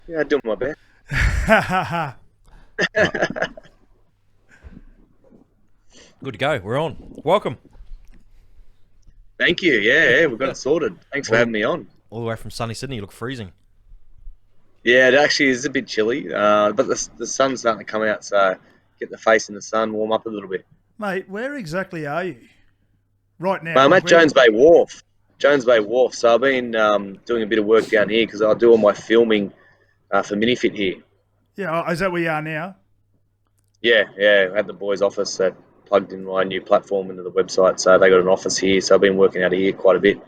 Yeah, doing my best. Good to go. We're on. Welcome. Thank you. Yeah, we've got it sorted. Thanks for All the, having me on. all the way from sunny Sydney. You look freezing. Yeah, it actually is a bit chilly, but the sun's starting to come out, so get the face in the sun, warm up a little bit. Mate, where exactly are you right now? Well, I'm Like at where? Jones Bay Wharf. Jones Bay Wharf. So I've been doing a bit of work down here because I do all my filming for Minifit here. Yeah, is that where you are now? Yeah, at the boys' office that plugged in my new platform into the website, so they got an office here. So I've been working out of here quite a bit.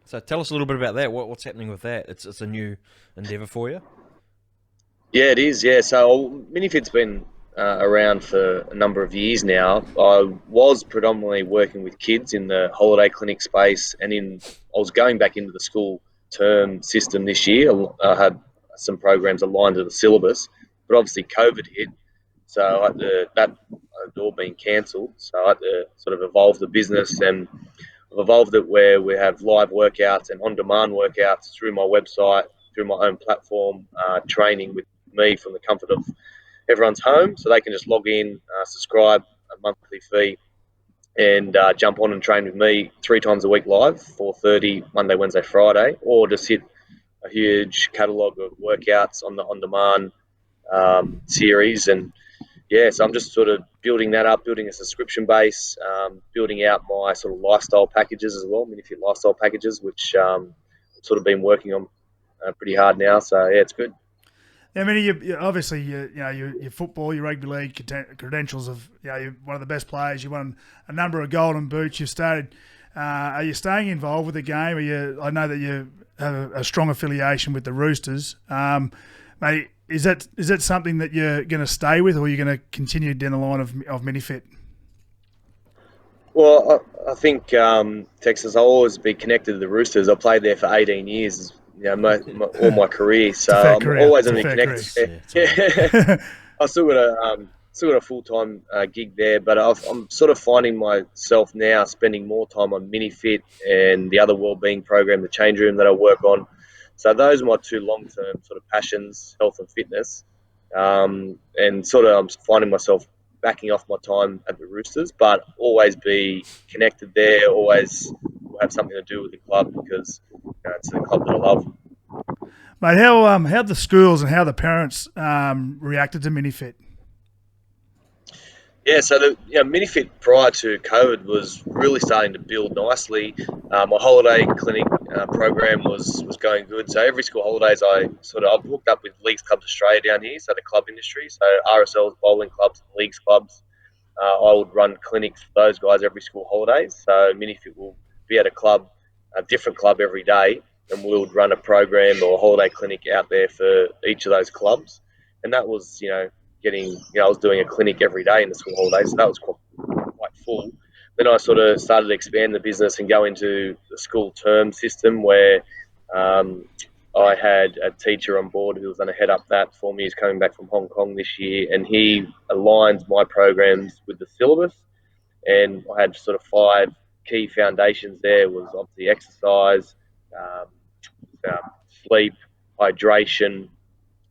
So tell us a little bit about that. What's happening with that? It's a new endeavour for you. Yeah, it is. Yeah, so Minifit's been around for a number of years now. I was predominantly working with kids in the holiday clinic space, and I was going back into the school term system this year. I had some programs aligned to the syllabus, but obviously COVID hit, so that had all been cancelled. So I had to sort of evolve the business, and I've evolved it where we have live workouts and on-demand workouts through my website, through my own platform, training with me from the comfort of everyone's home, so they can just log in, subscribe, a monthly fee, and jump on and train with me 3 times a week live, 4:30 Monday, Wednesday, Friday, or just hit a huge catalogue of workouts on the on-demand series. And yeah, so I'm just sort of building that up, building a subscription base, building out my sort of lifestyle packages as well, Minifit lifestyle packages, which I've sort of been working on pretty hard now. So yeah, it's good. I mean, obviously, your football, your rugby league credentials of, you're one of the best players. You won a number of golden boots. You started. Are you staying involved with the game? I know that you have a strong affiliation with the Roosters. Mate, is that something that you're going to stay with, or are you going to continue down the line of Minifit? Well, I think Texas. I'll always be connected to the Roosters. I played there for 18 years, all my career. It's a So fair I'm career. always It's a going to be fair connected. career. Yeah, it's all right. Yeah, I still got a full time gig there, but I'm sort of finding myself now spending more time on MiniFit and the other wellbeing program, the Change Room that I work on. So those are my two long term sort of passions, health and fitness. And sort of I'm finding myself backing off my time at the Roosters, but always be connected there, always have something to do with the club because it's the club that I love. Mate, how the schools and how the parents reacted to Minifit? Yeah, so Minifit prior to COVID was really starting to build nicely. My holiday clinic program was going good. So every school holidays, I've hooked up with Leagues Clubs Australia down here, so the club industry, so RSLs, bowling clubs, leagues clubs. I would run clinics for those guys every school holidays. So Minifit will be at a different club every day, and we would run a program or a holiday clinic out there for each of those clubs. And that was, I was doing a clinic every day in the school holidays, so that was quite full. Then I sort of started to expand the business and go into the school term system where um, I had a teacher on board who was going to head up that for me. He's coming back from Hong Kong this year, and he aligns my programs with the syllabus. And I had sort of 5 key foundations there. Was obviously exercise, um, sleep, hydration,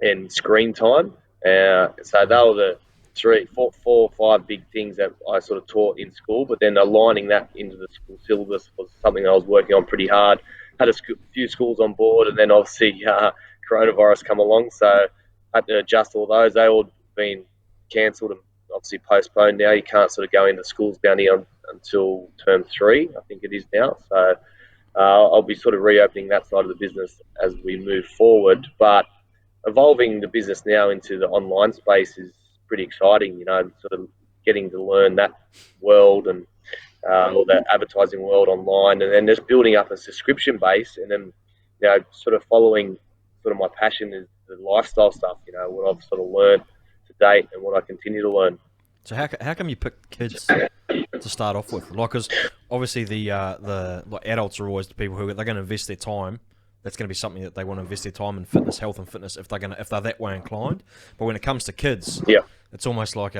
and screen time. So they were the four or five big things that I sort of taught in school. But then aligning that into the school syllabus was something I was working on pretty hard. Had a few schools on board, and then obviously coronavirus come along, so I had to adjust all those. They all been cancelled and obviously postponed now. You can't sort of go into schools down here until term 3, I think it is now. So I'll be sort of reopening that side of the business as we move forward. But evolving the business now into the online space is pretty exciting, sort of getting to learn that world and or that advertising world online, and then just building up a subscription base, and then sort of following sort of my passion is the lifestyle stuff. What I've sort of learned to date and what I continue to learn. So how come you picked kids to start off with? Like, because obviously the like adults are always the people who they're going to invest their time. That's going to be something that they want to invest their time in fitness, health, and fitness if they're that way inclined. But when it comes to kids, Yeah. it's almost like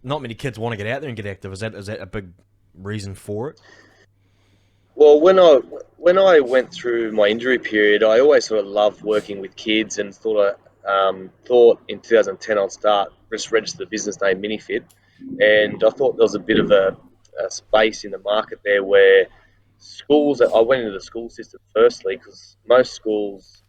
not many kids want to get out there and get active. Is that a big reason for it? Well, when I went through my injury period, I always sort of loved working with kids, and thought in 2010 I'd start just register the business name Minifit, and I thought there was a bit of a space in the market there where schools. I went into the school system firstly because most schools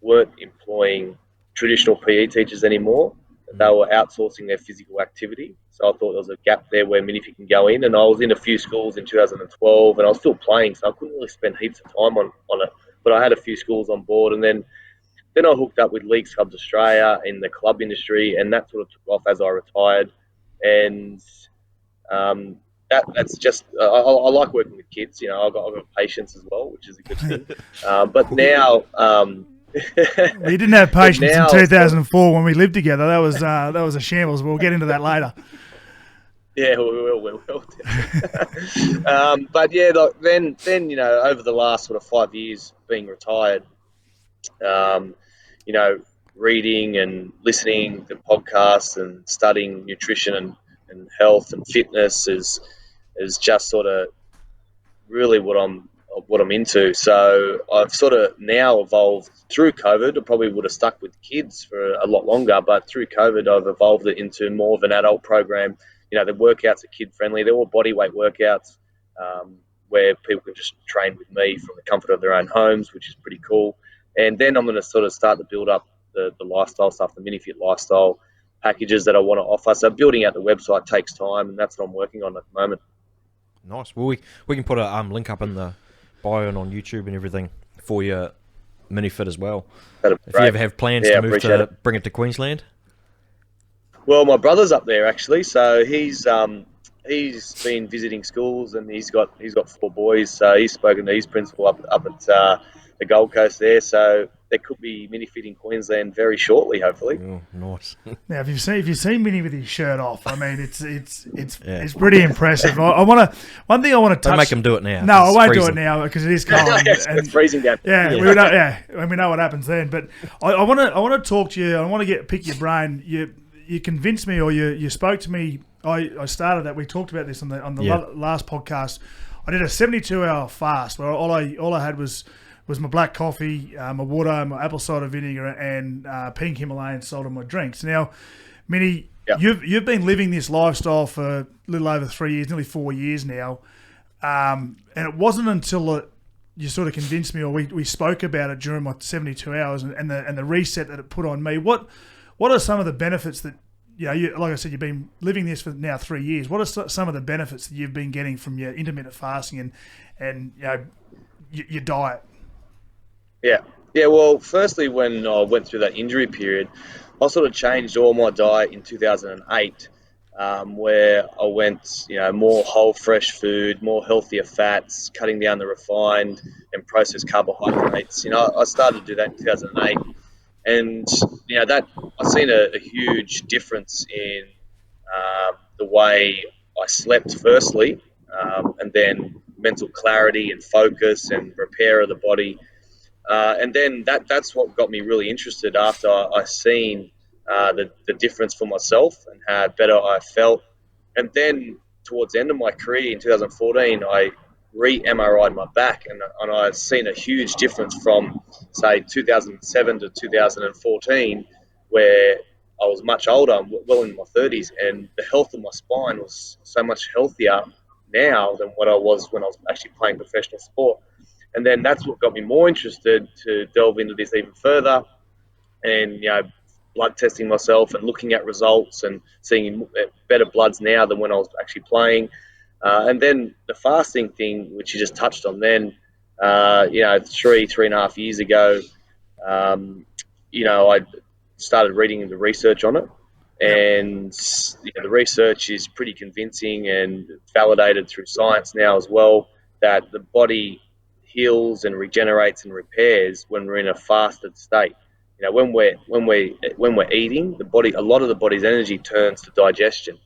weren't employing traditional PE teachers anymore. They Mm. were outsourcing their physical activity. So I thought there was a gap there where Minifit can go in. And I was in a few schools in 2012 and I was still playing, so I couldn't really spend heaps of time on it. But I had a few schools on board. And then I hooked up with Leagues Clubs Australia in the club industry, and that sort of took off as I retired. And um, that's just I like working with kids. I've got patience as well, which is a good thing. But now, We didn't have but patience in now, 2004 when we lived together. That was a shambles. We'll get into that later. yeah, we will. But yeah, then over the last sort of 5 years being retired, um, you know, reading and listening to podcasts and studying nutrition and health and fitness is just sort of really what I'm into. So I've sort of now evolved through COVID. I probably would have stuck with kids for a lot longer, but through COVID, I've evolved it into more of an adult program. The workouts are kid friendly. They're all body weight workouts, where people can just train with me from the comfort of their own homes, which is pretty cool. And then I'm going to sort of start to build up the lifestyle stuff, the Minifit lifestyle packages that I want to offer. So building out the website takes time, and that's what I'm working on at the moment. Nice. Well, we can put a link up in the bio and on YouTube and everything for your Minifit as well. That'd be If great. you ever have plans Yeah, to move appreciate to it. bring it to Queensland. Well, my brother's up there actually, so he's been visiting schools and he's got 4 boys. So he's spoken to his principal up at the Gold Coast there. So there could be Minifit in Queensland very shortly, hopefully. Oh, nice. Now, if you've seen Minnie with his shirt off, I mean, it's Yeah. it's pretty impressive. I want to one thing I want to touch. Don't make him do it now. No, I It's won't do freezing. it now because it is cold. It's freezing down. Yeah, Yeah. we know. Yeah, and we know what happens then. But I want to talk to you. I want to pick your brain. You convinced me, or you spoke to me. I started that. We talked about this on the Yeah. last podcast. I did a 72-hour fast where all I had was my black coffee, my water, my apple cider vinegar, and pink Himalayan salt in my drinks. Now, Minnie, Yep. you've been living this lifestyle for a little over 3 years, nearly 4 years now, and it wasn't until you sort of convinced me, or we spoke about it during my 72 hours, and the reset that it put on me. What are some of the benefits that like I said, you've been living this for now 3 years. What are some of the benefits that you've been getting from your intermittent fasting and your diet? Yeah. Yeah. Well, firstly, when I went through that injury period, I sort of changed all my diet in 2008, where I went, more whole, fresh food, more healthier fats, cutting down the refined and processed carbohydrates. I started to do that in 2008, and that I've seen a huge difference in the way I slept, firstly, and then mental clarity and focus and repair of the body. And then that's what got me really interested after I seen the difference for myself and how better I felt. And then towards the end of my career in 2014, I re-MRI'd my back, and I've seen a huge difference from, say, 2007 to 2014, where I was much older, well in my 30s, and the health of my spine was so much healthier now than what I was when I was actually playing professional sport. And then that's what got me more interested to delve into this even further, and blood testing myself and looking at results and seeing better bloods now than when I was actually playing. And then the fasting thing, which you just touched on, then 3.5 years ago, um, I started reading the research on it, Yep. and the research is pretty convincing and validated through science now as well, that the body heals and regenerates and repairs when we're in a fasted state. When we're eating, a lot of the body's energy turns to digestion.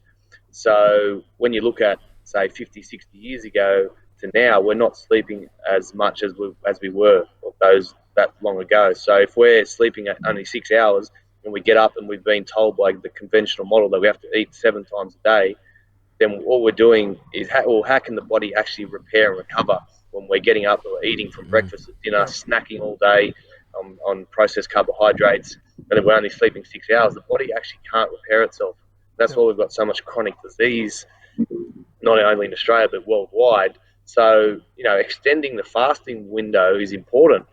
So when you look at, say, 50, 60 years ago to now, we're not sleeping as much as we were that long ago. So if we're sleeping at only 6 hours and we get up and we've been told by the conventional model that we have to eat 7 times a day, then all we're doing is how can the body actually repair and recover? when we're getting up, we're eating from breakfast to dinner, Yep. snacking all day on processed carbohydrates, and then we're only sleeping 6 hours, the body actually can't repair itself. That's Yep. why we've got so much chronic disease, not only in Australia but worldwide. So, extending the fasting window is important.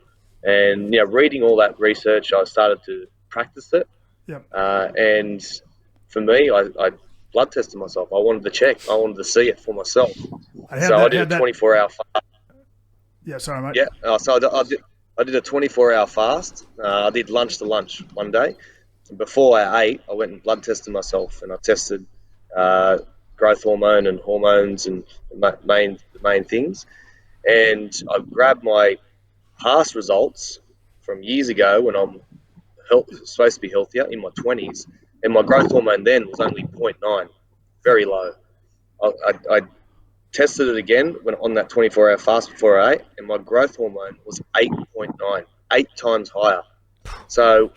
And, reading all that research, I started to practice it. Yep. And for me, I blood tested myself. I wanted to check. I wanted to see it for myself. And So I did a 24-hour fast. Yeah, sorry, mate. Yeah, so I did a 24-hour fast. I did lunch to lunch one day. And before I ate, I went and blood tested myself, and I tested uh, growth hormone and hormones and the main things. And I grabbed my past results from years ago when I'm supposed to be healthier in my 20s, and my growth hormone then was only zero point 0.9, very low. I tested it again when on that 24-hour fast before I ate, and my growth hormone was 8.9, 8 times higher. So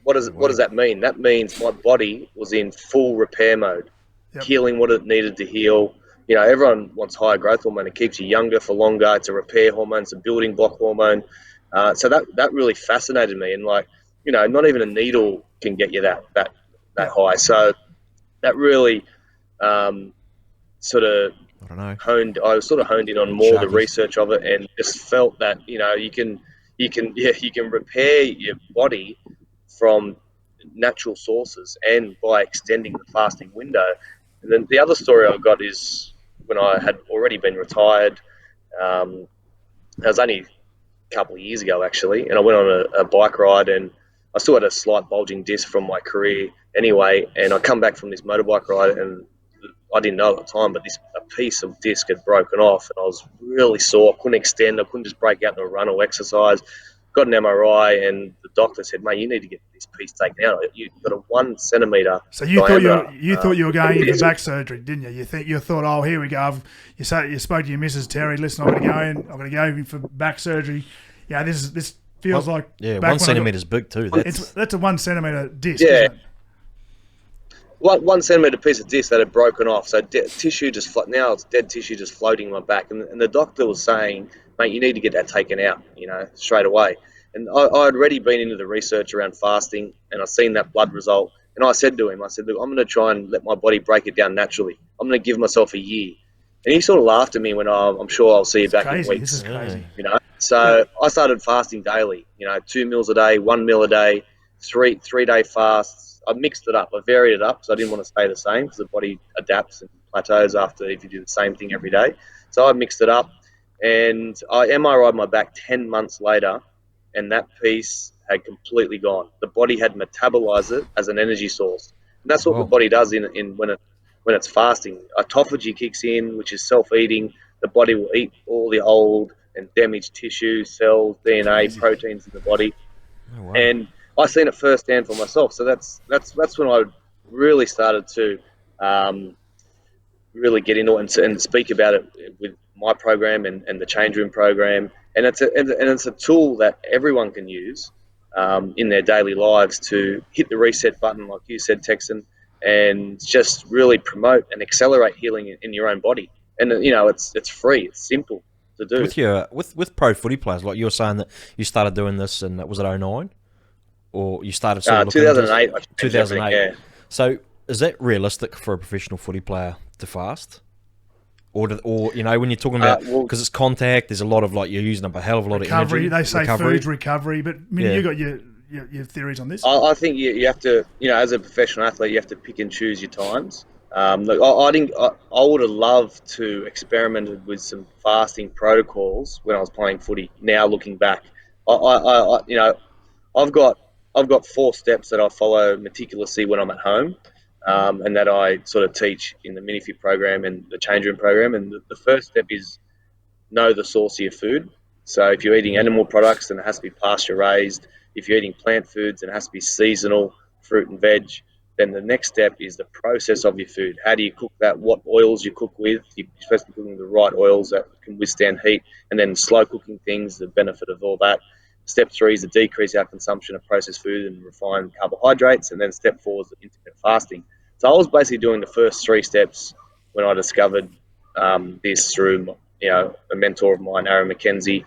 what does that mean? That means my body was in full repair mode, Yep. healing what it needed to heal. Everyone wants higher growth hormone. It keeps you younger for longer. It's a repair hormone. It's a building block hormone. So that really fascinated me. And not even a needle can get you that Yep. high. So that really sort of I don't know. I was sort of honed in on more the Sharkies. research of it, and just felt that you can repair your body from natural sources and by extending the fasting window. And then the other story I got is when I had already been retired. That was only a couple of years ago actually, and I went on a bike ride, and I still had a slight bulging disc from my career anyway. And I come back from this motorbike ride, and I didn't know at the time, but a piece of disc had broken off, and I was really sore. I couldn't extend. I couldn't just break out into a run or exercise. Got an MRI, and the doctor said, "Mate, you need to get this piece taken out. You've got a 1 centimeter So you diameter." thought you were going in for back surgery, didn't you? You thought, oh, here we go. You spoke to your Mrs. Terry. Listen, I'm going to go in for back surgery. Yeah, this feels like Yeah, back 1 centimeter's big too. that's a 1 centimeter disc. Yeah. Isn't it? 1 centimeter piece of disc that had broken off, so tissue just now it's dead tissue just floating in my back, and the doctor was saying, "Mate, you need to get that taken out, straight away." And I had already been into the research around fasting, and I seen that blood result, and I said to him, "Look, I'm going to try and let my body break it down naturally. I'm going to give myself a year." And he sort of laughed at me when I'm sure I'll see you back Crazy. in weeks. This is crazy. So I started fasting daily. 2 meals a day, 1 meal a day, three-day fasts. I mixed it up. I varied it up because I didn't want to stay the same, because the body adapts and plateaus after if you do the same thing every day. So I mixed it up, and I MRI'd my back 10 months later, and that piece had completely gone. The body had metabolized it as an energy source, and that's what the body does in when it's fasting. Autophagy kicks in, which is self-eating. The body will eat all the old and damaged tissue, cells, DNA, proteins in the body. Oh, wow. And I seen it firsthand for myself. So that's when I really started to really get into it and speak about it with my program and the change room program. And it's a tool that everyone can use in their daily lives to hit the reset button, like you said, Texan, and just really promote and accelerate healing in your own body. And it's free, it's simple to do. With pro footy players, like you were saying that you started doing this, and was it 09? Or you started sort of looking 2008. 2008. Yeah. So is that realistic for a professional footy player to fast? Or when you're talking about, because it's contact, there's a lot of you're using up a hell of a lot recovery, of energy. They say food's recovery, but you got your theories on this? I think you have to, as a professional athlete, you have to pick and choose your times. Look, I would have loved to experiment with some fasting protocols when I was playing footy. Now looking back, I've got 4 steps that I follow meticulously when I'm at home, and that I sort of teach in the Minifit program and the change room program. And the first step is know the source of your food. So if you're eating animal products, then it has to be pasture raised. If you're eating plant foods, then it has to be seasonal, fruit and veg. Then the next step is the process of your food. How do you cook that? What oils you cook with? You're supposed to be cooking the right oils that can withstand heat. And then slow cooking things, the benefit of all that. Step 3 is to decrease our consumption of processed food and refined carbohydrates. And then step 4 is the intermittent fasting. So I was basically doing the first 3 steps when I discovered this through a mentor of mine, Aaron McKenzie,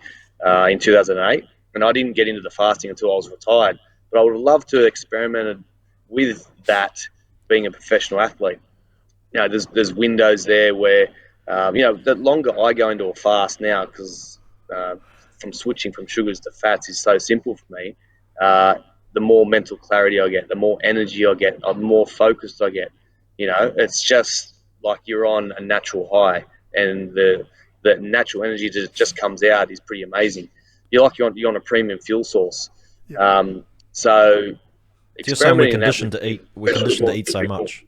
in 2008, and I didn't get into the fasting until I was retired. But I would have loved to have experimented with that, being a professional athlete. There's windows there where, the longer I go into a fast now, because from switching from sugars to fats is so simple for me, the more mental clarity I get, the more energy I get, the more focused I get. It's just like you're on a natural high, and the natural energy that just comes out is pretty amazing. You're on a premium fuel source. Yeah. So So you're saying we're experimenting in that conditioned to eat. We're conditioned to eat so much.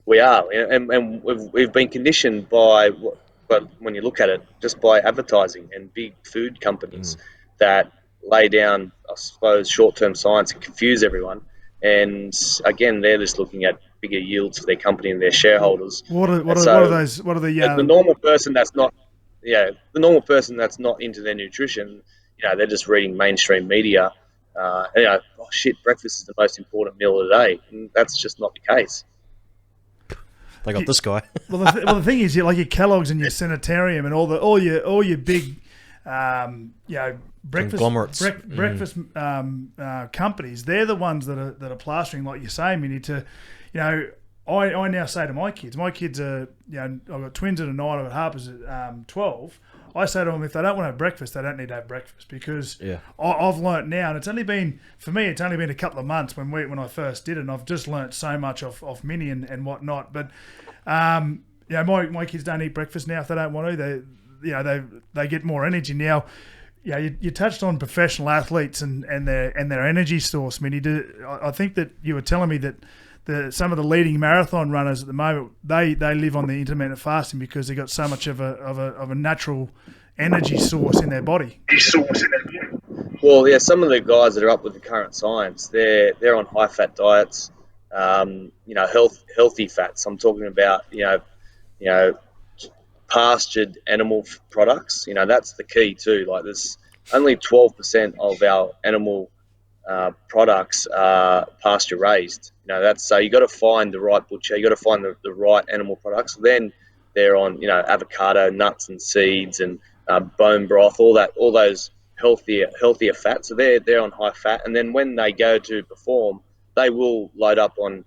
We are, and we've been conditioned by, but when you look at it, just by advertising and big food companies that lay down, I suppose, short-term science and confuse everyone. And again, they're just looking at bigger yields for their company and their shareholders. What are those? What are The normal person that's not, the normal person that's not into their nutrition, they're just reading mainstream media. Oh shit, breakfast is the most important meal of the day, and that's just not the case. They got this guy. Well, the thing is, like your Kellogg's and your Sanitarium and all your big, breakfast Conglomerates. breakfast companies. They're the ones that are plastering, like you're saying. We need to, I now say to my kids are, I've got twins at 9, I've got Harper's at 12. I say to them, if they don't want to have breakfast, they don't need to have breakfast, because I've learnt now, and it's only been a couple of months when I first did it, and I've just learnt so much off Mini and whatnot. But my kids don't eat breakfast now if they don't want to. They get more energy now. You touched on professional athletes and their energy source, Mini. I think that you were telling me that some of the leading marathon runners at the moment, they live on the intermittent fasting because they got so much of a natural energy source in their body. Well, some of the guys that are up with the current science, they're on high fat diets, healthy fats. I'm talking about pastured animal products. That's the key too. Like, there's only 12% of our animal products are pasture raised. So you got to find the right butcher. You got to find the right animal products. Then they're on avocado, nuts and seeds, and bone broth, all those healthier fats. So they're on high fat. And then when they go to perform, they will load up on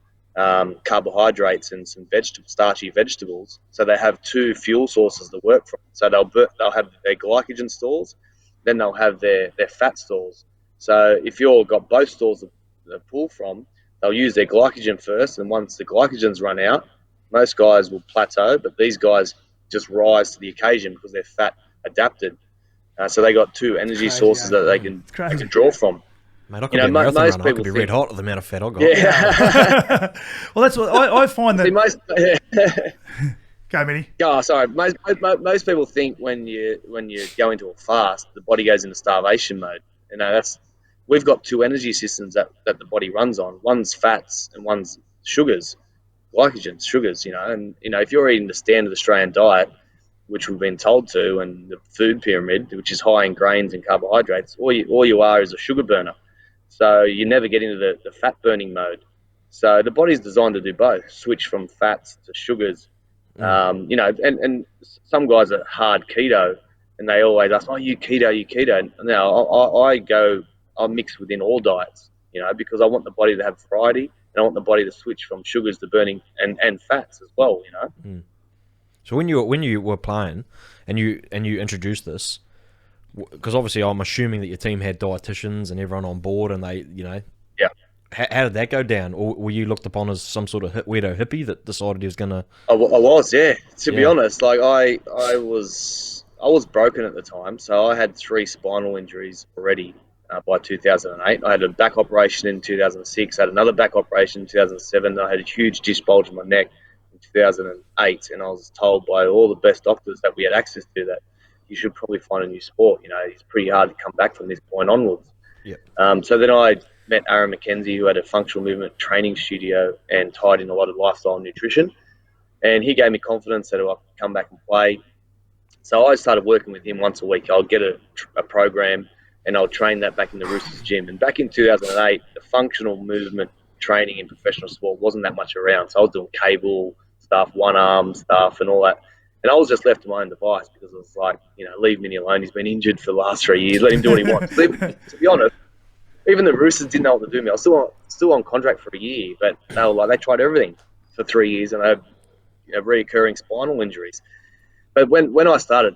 carbohydrates and some starchy vegetables. So they have two fuel sources to work from. So they'll have their glycogen stores, then they'll have their fat stores. So if you've got both stores to pull from, they'll use their glycogen first, and once the glycogen's run out, most guys will plateau, but these guys just rise to the occasion because they're fat adapted. So they got two energy sources that they can draw from. Mate, I could be a marathon runner. I could be red hot with the amount of fat I got. Yeah. Well, that's what I find that. Go, Minnie. Oh, sorry. Most people think when you go into a fast, the body goes into starvation mode. We've got two energy systems that the body runs on. One's fats and one's sugars, glycogen, sugars. And if you're eating the standard Australian diet, which we've been told to, and the food pyramid, which is high in grains and carbohydrates, all you are is a sugar burner. So you never get into the fat burning mode. So the body's designed to do both, switch from fats to sugars. And some guys are hard keto, and they always ask, "Oh, you keto?" No, I'll mix within all diets, because I want the body to have variety, and I want the body to switch from sugars to burning and fats as well, So when you were playing, and you introduced this, because obviously I'm assuming that your team had dietitians and everyone on board, and they, Yeah. How did that go down? Or were you looked upon as some sort of weirdo hippie that decided he was going to... I was, yeah. To be honest, like I was broken at the time, so I had 3 spinal injuries already by 2008. I had a back operation in 2006. I had another back operation in 2007. I had a huge disc bulge in my neck in 2008, and I was told by all the best doctors that we had access to that you should probably find a new sport. It's pretty hard to come back from this point onwards. Yeah. So then I met Aaron McKenzie, who had a functional movement training studio and tied in a lot of lifestyle and nutrition. And he gave me confidence that I could come back and play. So I started working with him once a week. I'll get a program and I'll train that back in the Roosters gym. And back in 2008, the functional movement training in professional sport wasn't that much around. So I was doing cable stuff, one arm stuff and all that. And I was just left to my own device because I was like, leave Minnie alone. He's been injured for the last 3 years. Let him do what he wants. To be honest, even the Roosters didn't know what to do with me. I was still on contract for a year, but they tried everything for 3 years, and I had reoccurring spinal injuries. But when I started,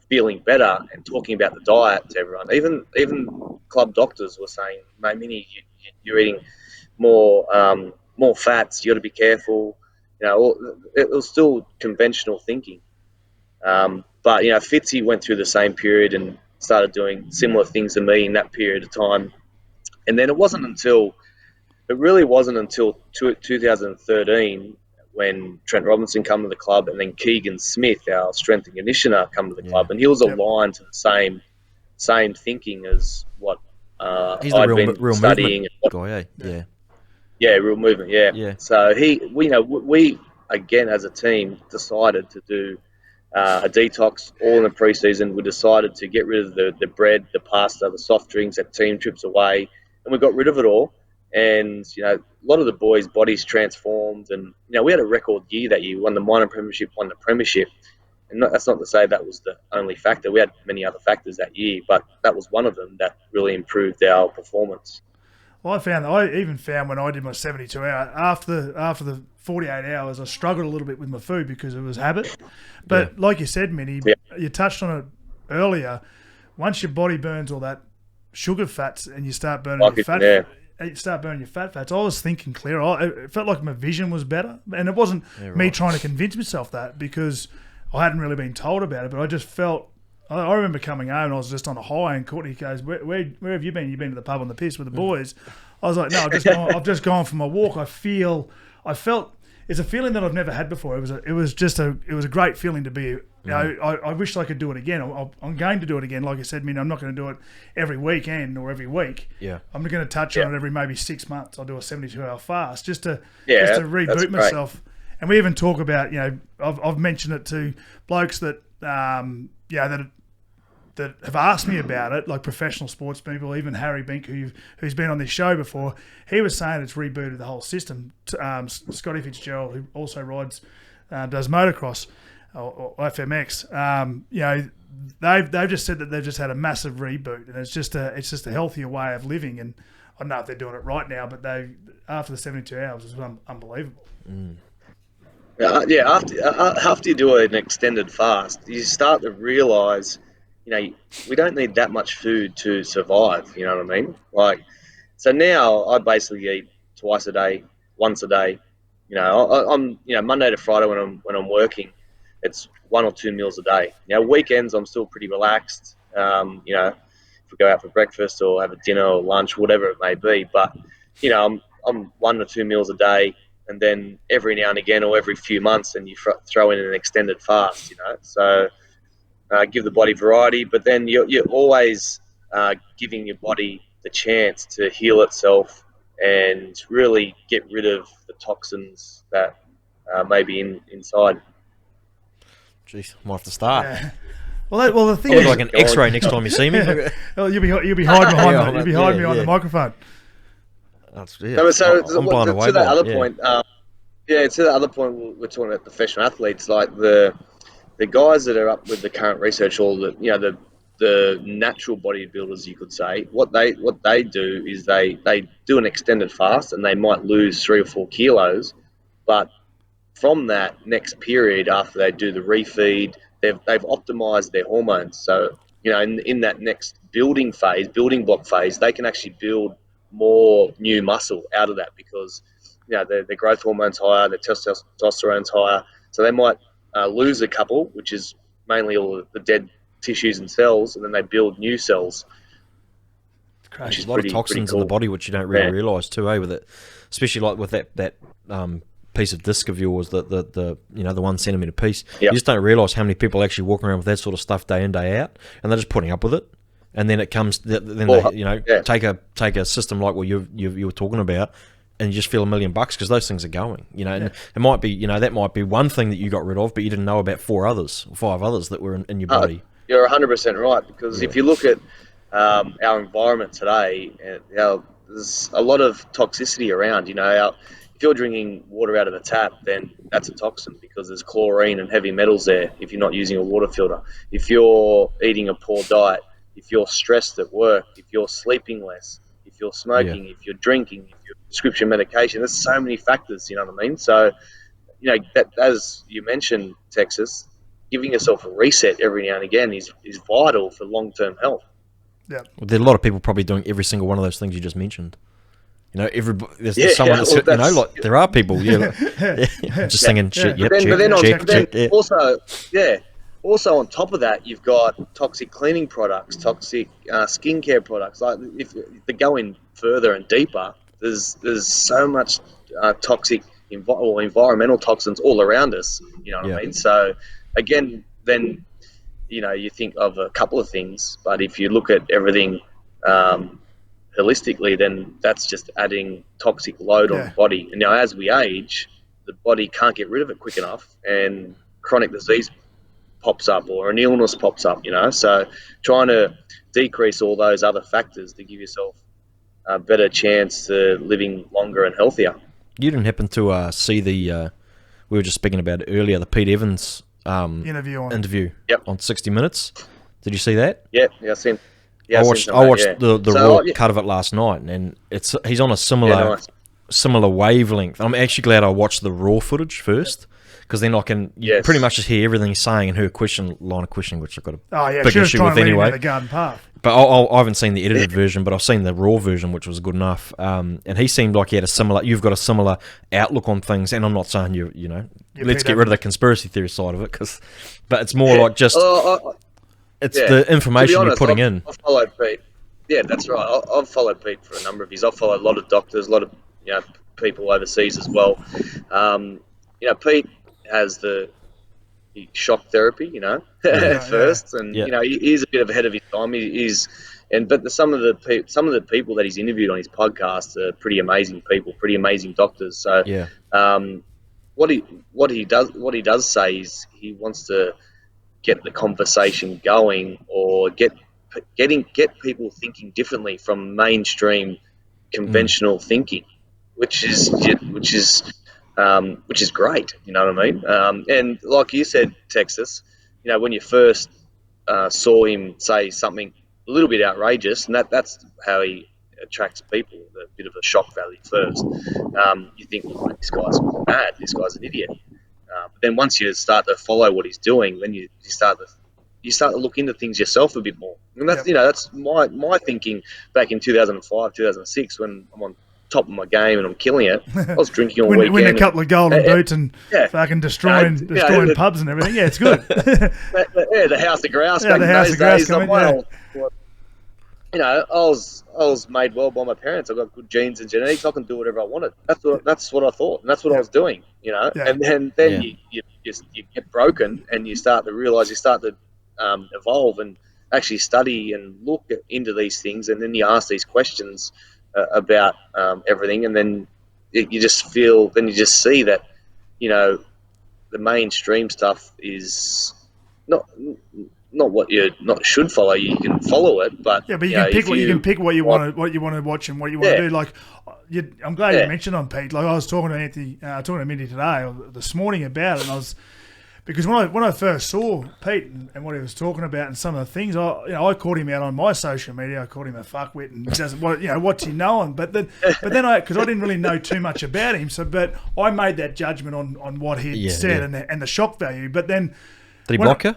feeling better and talking about the diet to everyone, even club doctors were saying, "Mate, Minnie, you're eating more fats. You got to be careful." It was still conventional thinking. But Fitzy went through the same period and started doing similar things to me in that period of time. And then it really wasn't until 2013 when Trent Robinson come to the club, and then Keegan Smith, our strength and conditioner, come to the club, and he was aligned to the same thinking as what He's the I'd been real studying. Movement guy, yeah. Yeah, real movement. Yeah. So we again as a team decided to do a detox all in the preseason. We decided to get rid of the bread, the pasta, the soft drinks at team trips away, and we got rid of it all. And a lot of the boys' bodies transformed, and we had a record year that year. We won the minor premiership, won the premiership, and that's not to say that was the only factor. We had many other factors that year, but that was one of them that really improved our performance. Well, I even found when I did my 72 hour after the 48 hours, I struggled a little bit with my food because it was habit. But like you said, Minnie, you touched on it earlier. Once your body burns all that sugar fats and you start burning your fat. You start burning your fats. I was thinking clearer. It felt like my vision was better, and it wasn't me trying to convince myself that because I hadn't really been told about it. But I just felt. I remember coming home and I was just on a high, and Courtney goes, "Where have you been? You've been to the pub on the piss with the boys." I was like, "No, I've just gone for my walk. I felt it's a feeling that I've never had before. It was a great feeling to be. I wish I could do it again. I'm going to do it again. Like I said, I'm not going to do it every weekend or every week. Yeah, I'm going to touch on it every maybe 6 months. I'll do a 72-hour fast just to reboot myself. And we even talk about I've mentioned it to blokes that that have asked me about it, like professional sports people, even Harry Bink, who's been on this show before. He was saying it's rebooted the whole system. Scotty Fitzgerald, who also does motocross or FMX, they've just said that they've just had a massive reboot, and it's just a healthier way of living. And I don't know if they're doing it right now, but after the 72 hours, it was unbelievable. After you do an extended fast, you start to realise, we don't need that much food to survive. You know what I mean? So now I basically eat twice a day, once a day. I'm Monday to Friday when I'm working, it's 1 or 2 meals a day. Weekends I'm still pretty relaxed. If we go out for breakfast or have a dinner or lunch, whatever it may be. But I'm 1 or 2 meals a day, and then every now and again or every few months, and you throw in an extended fast. So give the body variety, but then you're always giving your body the chance to heal itself and really get rid of the toxins that may be inside. Jeez, might have to start. Yeah. Well, the thing is, like an X-ray next time you see me. Well, you'll be hiding behind me on the microphone. That's I'm blown away. To that other point, to the other point, we're talking about professional athletes, like the guys that are up with the current research, or the natural bodybuilders, you could say. What they do is they do an extended fast, and they might lose 3 or 4 kilos, but from that next period, after they do the refeed, they've optimized their hormones. So in that next building block phase, they can actually build more new muscle out of that because their growth hormone's higher, their testosterone's higher. So they might lose a couple, which is mainly all the dead tissues and cells, and then they build new cells. There's a lot of toxins in the body which you don't really realise too, with it, especially like with that piece of disc of yours, the 1 centimetre piece. Yep. You just don't realise how many people actually walk around with that sort of stuff day in, day out, and they're just putting up with it. And then it comes, take a system like what you were talking about, and you just feel $1 million because those things are going, and it might be, that might be one thing that you got rid of, but you didn't know about 4 others, or 5 others that were in your body. You're 100% right, because if you look at our environment today, there's a lot of toxicity around. if you're drinking water out of a tap, then that's a toxin because there's chlorine and heavy metals there if you're not using a water filter. If you're eating a poor diet, if you're stressed at work, if you're sleeping less, if you're smoking, if you're drinking, if you're prescription medication, there's so many factors, you know what I mean? So, that, as you mentioned, Texas, giving yourself a reset every now and again is vital for long-term health. Yeah. Well, there are a lot of people probably doing every single one of those things you just mentioned. There's someone that's there are people, just singing shit. But then also on top of that, you've got toxic cleaning products, toxic skincare products. Like if they go in further and deeper, there's so much toxic environmental toxins all around us. You know what I mean? So again, then you think of a couple of things, but if you look at everything holistically, then that's just adding toxic load on the body. And now as we age, the body can't get rid of it quick enough, and chronic disease pops up or an illness pops up, So trying to decrease all those other factors to give yourself a better chance to living longer and healthier. You didn't happen to see the we were just speaking about it earlier, the Pete Evans interview on 60 Minutes. Did you see that? Yeah, I seen. Yeah, I watched the raw cut of it last night, and he's on a similar wavelength. I'm actually glad I watched the raw footage first, because then I can pretty much just hear everything he's saying and her line of questioning, which I've got a big issue with anyway. The garden path. But I haven't seen the edited version, but I've seen the raw version, which was good enough. And he seemed like he had you've got a similar outlook on things. And I'm not saying let's get rid of the conspiracy theory side of it, but it's more like just the information you're putting in. I've followed Pete. Yeah, that's right. I've followed Pete for a number of years. I've followed a lot of doctors, a lot of people overseas as well. Pete has the shock therapy, first, and he's a bit of ahead of his time. But some of the people that he's interviewed on his podcast are pretty amazing people, pretty amazing doctors. So, what he does say is he wants to get the conversation going, or get people thinking differently from mainstream conventional thinking, which is great. You know what I mean? And like you said, Texas, when you first saw him say something a little bit outrageous, and that's how he attracts people, a bit of a shock value first. You think, this guy's mad, this guy's an idiot. But then once you start to follow what he's doing, then you start to look into things yourself a bit more. And that's that's my thinking back in 2005, 2006, when I'm on top of my game and I'm killing it. I was drinking all weekend. Winning a couple of golden boots and fucking destroying pubs and everything. Yeah, it's good. The House of Grouse. Yeah, the House of Grouse coming. I was made well by my parents. I got good genes and genetics. I can do whatever I wanted. That's what I thought, and that's what I was doing. And then you get broken, and you start to realize, you start to evolve and actually study and look into these things, and then you ask these questions about everything, and then you just see that the mainstream stuff is not what you should follow. You can follow it, but you can pick what you want to watch and what you want to do. Like, I'm glad you mentioned on Pete. Like, I was talking to Anthony, talking to Mindy today or this morning about it, and because when I first saw Pete and what he was talking about and some of the things, I called him out on my social media. I called him a fuckwit and he doesn't, what's he knowing? But then because I didn't really know too much about him, but I made that judgment on what he said and the shock value. But then did he block you?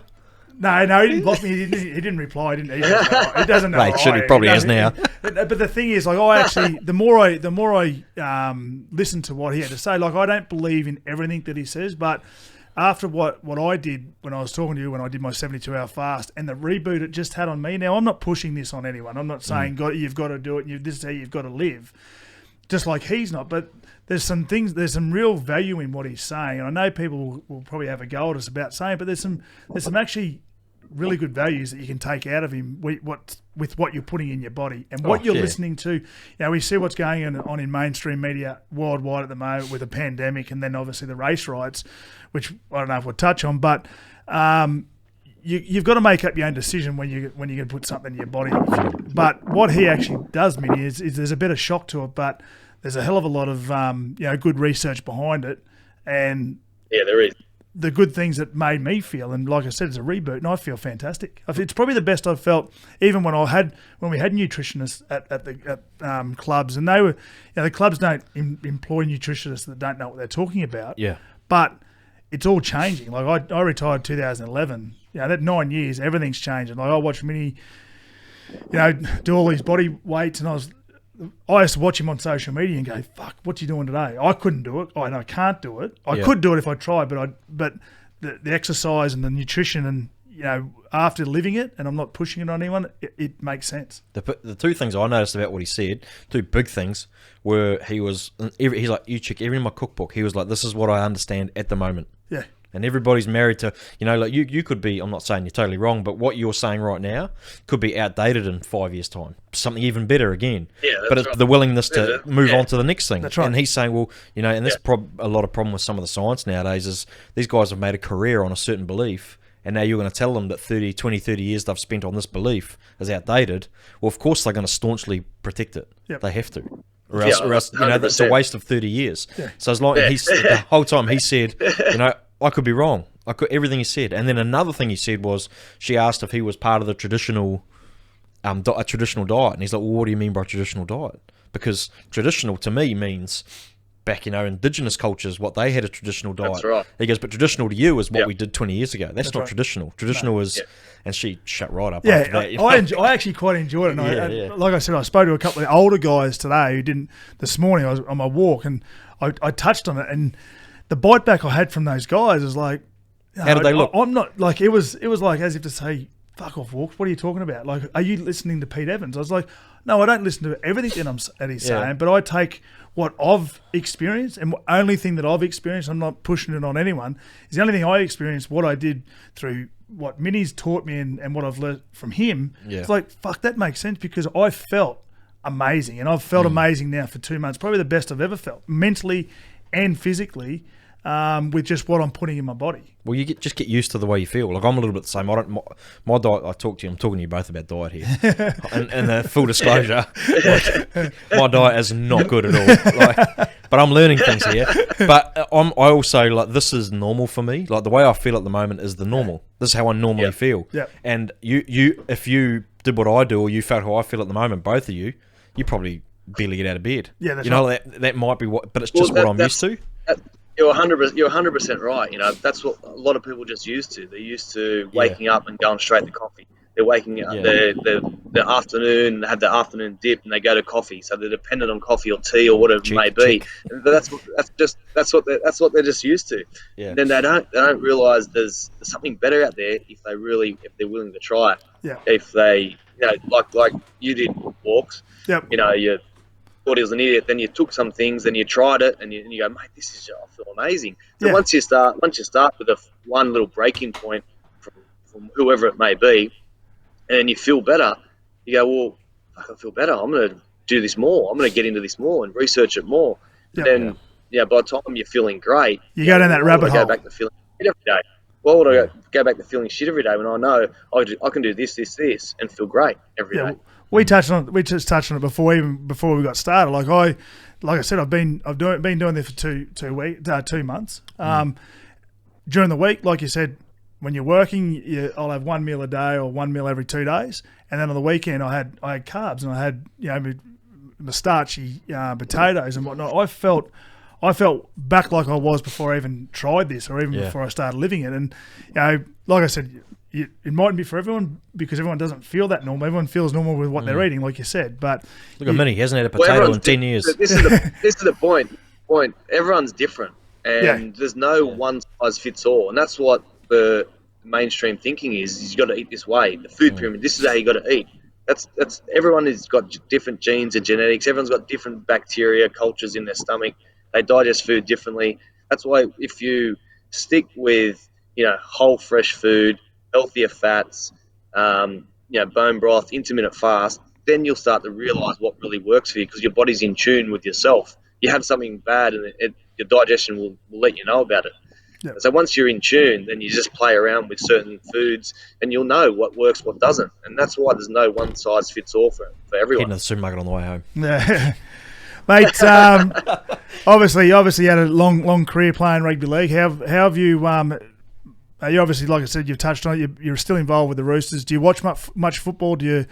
No, he didn't block me. He didn't reply. He doesn't know. He probably has now. But the thing is, like, I actually, the more I listen to what he had to say, like, I don't believe in everything that he says, but after what I did when I was talking to you, when I did my 72-hour fast, and the reboot it just had on me. Now, I'm not pushing this on anyone. I'm not saying you've got to do it. This is how you've got to live. Just like he's not. But there's some real value in what he's saying. And I know people will probably have a go at us about saying, but there's some actually really good values that you can take out of him with what you're putting in your body and what you're listening to. We see what's going on in mainstream media worldwide at the moment with the pandemic, and then obviously the race riots, which I don't know if we'll touch on, but you've got to make up your own decision when you're going to put something in your body. But what he actually does, Minnie, is there's a bit of shock to it, but there's a hell of a lot of good research behind it, and there is. The good things that made me feel, and like I said, it's a reboot, and I feel fantastic. It's probably the best I've felt, even when we had nutritionists at clubs, and they were, the clubs don't employ nutritionists that don't know what they're talking about. Yeah. But it's all changing. Like I retired 2011. That 9 years, everything's changing. Like I watched Minnie, do all these body weights, and I used to watch him on social media and go, "Fuck, what you doing today?" I couldn't do it. I can't do it. I could do it if I tried, but the exercise and the nutrition and after living it, and I'm not pushing it on anyone, it makes sense. The two things I noticed about what he said, two big things, were he's like, you check everything in my cookbook. He was like, this is what I understand at the moment. Yeah. And everybody's married to, like you could be, I'm not saying you're totally wrong, but what you're saying right now could be outdated in 5 years' time. Something even better again. Yeah, but it's the willingness to move on to the next thing. That's right. And he's saying, well, and this a lot of problem with some of the science nowadays is these guys have made a career on a certain belief, and now you're going to tell them that 30 years they've spent on this belief is outdated. Well, of course they're going to staunchly protect it. Yep. They have to. Or else that's a waste of 30 years. Yeah. So as long as the whole time he said, I could be wrong. Everything he said. And then another thing he said was, she asked if he was part of the traditional a traditional diet. And he's like, well, what do you mean by traditional diet? Because traditional to me means back, indigenous cultures, what they had a traditional diet. That's right. He goes, but traditional to you is what we did 20 years ago. That's not right. traditional. Traditional is, and she shut right up Yeah, after that. I actually quite enjoyed it. Like I said, I spoke to a couple of older guys today who didn't. This morning I was on my walk and I touched on it, and the bite back I had from those guys is like, how did they look? I'm not like it was like as if to say, fuck off, Walks. What are you talking about? Like, are you listening to Pete Evans? I was like, no, I don't listen to everything that he's saying, but I take what I've experienced, and the only thing that I've experienced, I'm not pushing it on anyone, is the only thing I experienced, what I did through what Minnie's taught me and what I've learned from him. Yeah. It's like, fuck, that makes sense, because I felt amazing, and I've felt amazing now for 2 months, probably the best I've ever felt, mentally and physically, with just what I'm putting in my body. Well, you just get used to the way you feel. Like, I'm a little bit the same. My diet. I'm talking to you both about diet here. and full disclosure, my diet is not good at all. But I'm learning things here. But I also this is normal for me. Like, the way I feel at the moment is the normal. This is how I normally feel. Yeah. And you, if you did what I do, or you felt how I feel at the moment, both of you probably barely get out of bed. Yeah, that's right. That might be what, but it's just what I'm used to. You're 100% right. That's what a lot of people just used to. They're used to waking up and going straight to coffee. They're waking up, the afternoon, have the afternoon dip, and they go to coffee. So they're dependent on coffee or tea or whatever it may be. And that's what they're just used to. Yeah. Then they don't realize there's something better out there if they're willing to try it. Yeah. If they, like you did, Walks. Yep. You thought he was an idiot, then you took some things, then you tried it, and you go, mate, I feel amazing. So once you start with one little breaking point from whoever it may be, and then you feel better, you go, well, I feel better. I'm going to do this more. I'm going to get into this more and research it more. Yep. And then, by the time you're feeling great, you go down that rabbit hole. Go back to feeling shit every day. Why would I go back to feeling shit every day when I know I can do this, and feel great every day? We just touched on it before we got started. Like I said, I've been doing this for 2 months. During the week, like you said, when you're working, I'll have 1 meal a day or 1 meal every 2 days, and then on the weekend I had carbs, and I had my starchy potatoes and whatnot. I felt back like I was before I even tried this, or even before I started living it. And like I said, it mightn't be for everyone, because everyone doesn't feel that normal. Everyone feels normal with what they're eating, like you said. But look at Minnie, he hasn't had a potato in 10 years. This is the point. Everyone's different, and there's no one size fits all, and that's what the mainstream thinking is you got to eat this way. The food pyramid. This is how you got to eat. That's everyone has got different genes and genetics. Everyone's got different bacteria cultures in their stomach. They digest food differently. That's why if you stick with whole fresh food, healthier fats, bone broth, intermittent fast, then you'll start to realize what really works for you, because your body's in tune with yourself. You have something bad, and your digestion will let you know about it. Yep. So once you're in tune, then you just play around with certain foods, and you'll know what works, what doesn't, and that's why there's no one size fits all for Heading everyone. to the supermarket on the way home. Yeah. Mate, obviously you had a long career playing rugby league. How have you? You obviously, like I said, you've touched on it. You're still involved with the Roosters. Do you watch much football? Do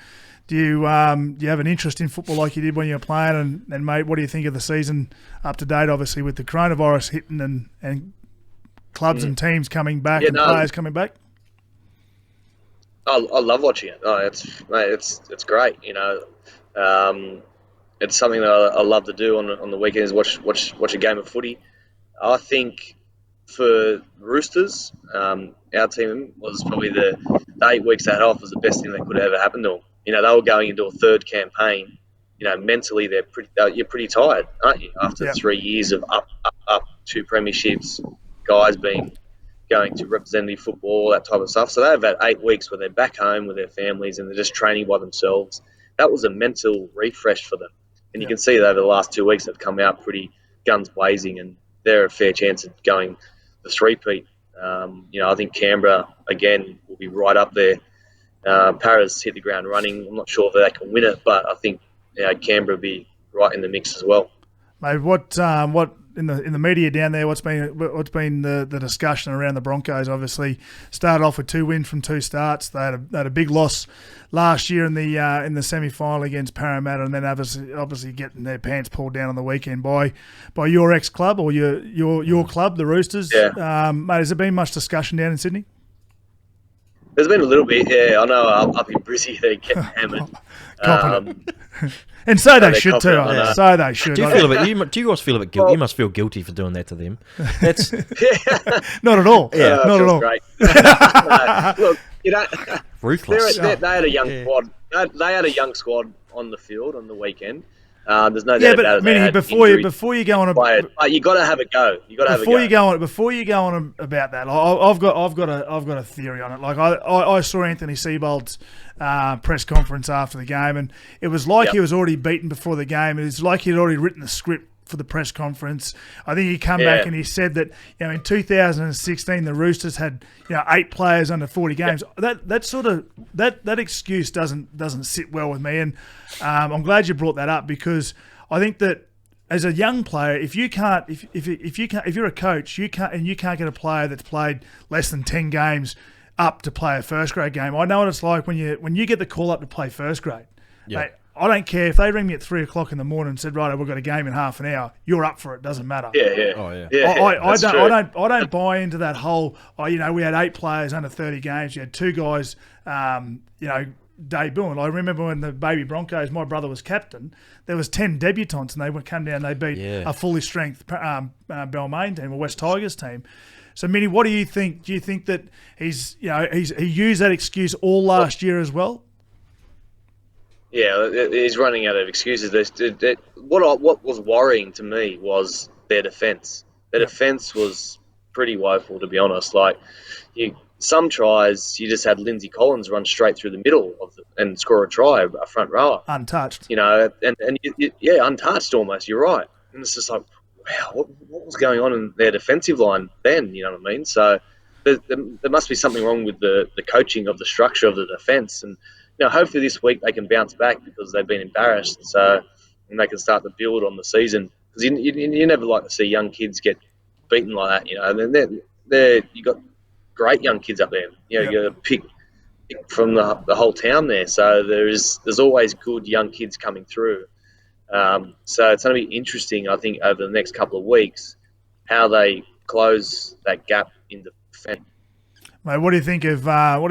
you have an interest in football like you did when you were playing? And mate, what do you think of the season up to date? Obviously, with the coronavirus hitting and clubs and teams coming back and players coming back. I love watching it. Oh, it's great. It's something that I love to do on the weekends. Watch a game of footy. I think for Roosters, our team was probably the 8 weeks they had off was the best thing that could have ever happened to them. They were going into a third campaign. Mentally you're pretty tired, aren't you? After 3 years of up 2 premierships, guys going to representative football, that type of stuff. So they've had 8 weeks where they're back home with their families and they're just training by themselves. That was a mental refresh for them. And you can see that over the last 2 weeks they've come out pretty guns blazing, and they're a fair chance of going the three-peat. I think Canberra, again, will be right up there. Paras hit the ground running. I'm not sure if they can win it, but I think Canberra will be right in the mix as well. Mate, what in the media down there? What's been the discussion around the Broncos? Obviously, started off with 2 wins from 2 starts. They had a big loss last year in the semi-final against Parramatta, and then obviously getting their pants pulled down on the weekend by your ex-club or your club, the Roosters. Yeah. Mate, has there been much discussion down in Sydney? There's been a little bit, yeah. I know up in Brizzy they're getting hammered. And so they should too. Yeah. So they should. Do you guys feel a bit guilty? You must feel guilty for doing that to them. That's not at all. Yeah, not at all. Great. Look, ruthless. They had a young squad. They had a young squad on the field on the weekend. There's no doubt about it. Minnie, before you go on you got to have a go. Before you go on about that, I've got a theory on it. Like I saw Anthony Seibold's press conference after the game, and it was like he was already beaten before the game. It was like he'd already written the script for the press conference. I think he come back and he said that in 2016 the Roosters had 8 players under 40 games. That excuse doesn't sit well with me, and I'm glad you brought that up, because I think that as a young player, if you're a coach, you can't get a player that's played less than 10 games up to play a first grade game. I know what it's like when you get the call up to play first grade. Yeah. Mate, I don't care if they ring me at 3 o'clock in the morning and said, "Right, we've got a game in half an hour." You're up for it. Doesn't matter. Yeah. Oh yeah. I don't buy into that whole. We had 8 players under 30 games. You had 2 guys, debuting. I remember when the baby Broncos, my brother was captain. There was 10 debutants, and they would come down. They beat a fully strength Balmain team, a West Tigers team. So, Minnie, what do you think? Do you think that he used that excuse all last year as well? Yeah, he's running out of excuses. What was worrying to me was their defence. Their defence was pretty woeful, to be honest. Like, some tries, you just had Lindsay Collins run straight through the middle and score a try, a front rower. Untouched. Untouched almost. You're right. And it's just like, wow, what was going on in their defensive line then? You know what I mean? So there must be something wrong with the coaching of the structure of the defence. And hopefully this week they can bounce back, because they've been embarrassed. And they can start to build on the season, because you never like to see young kids get beaten like that. And then you got great young kids up there. You got to pick from the whole town there. So there's always good young kids coming through. So it's going to be interesting, I think, over the next couple of weeks, how they close that gap in defence. Mate, what do you think of? I've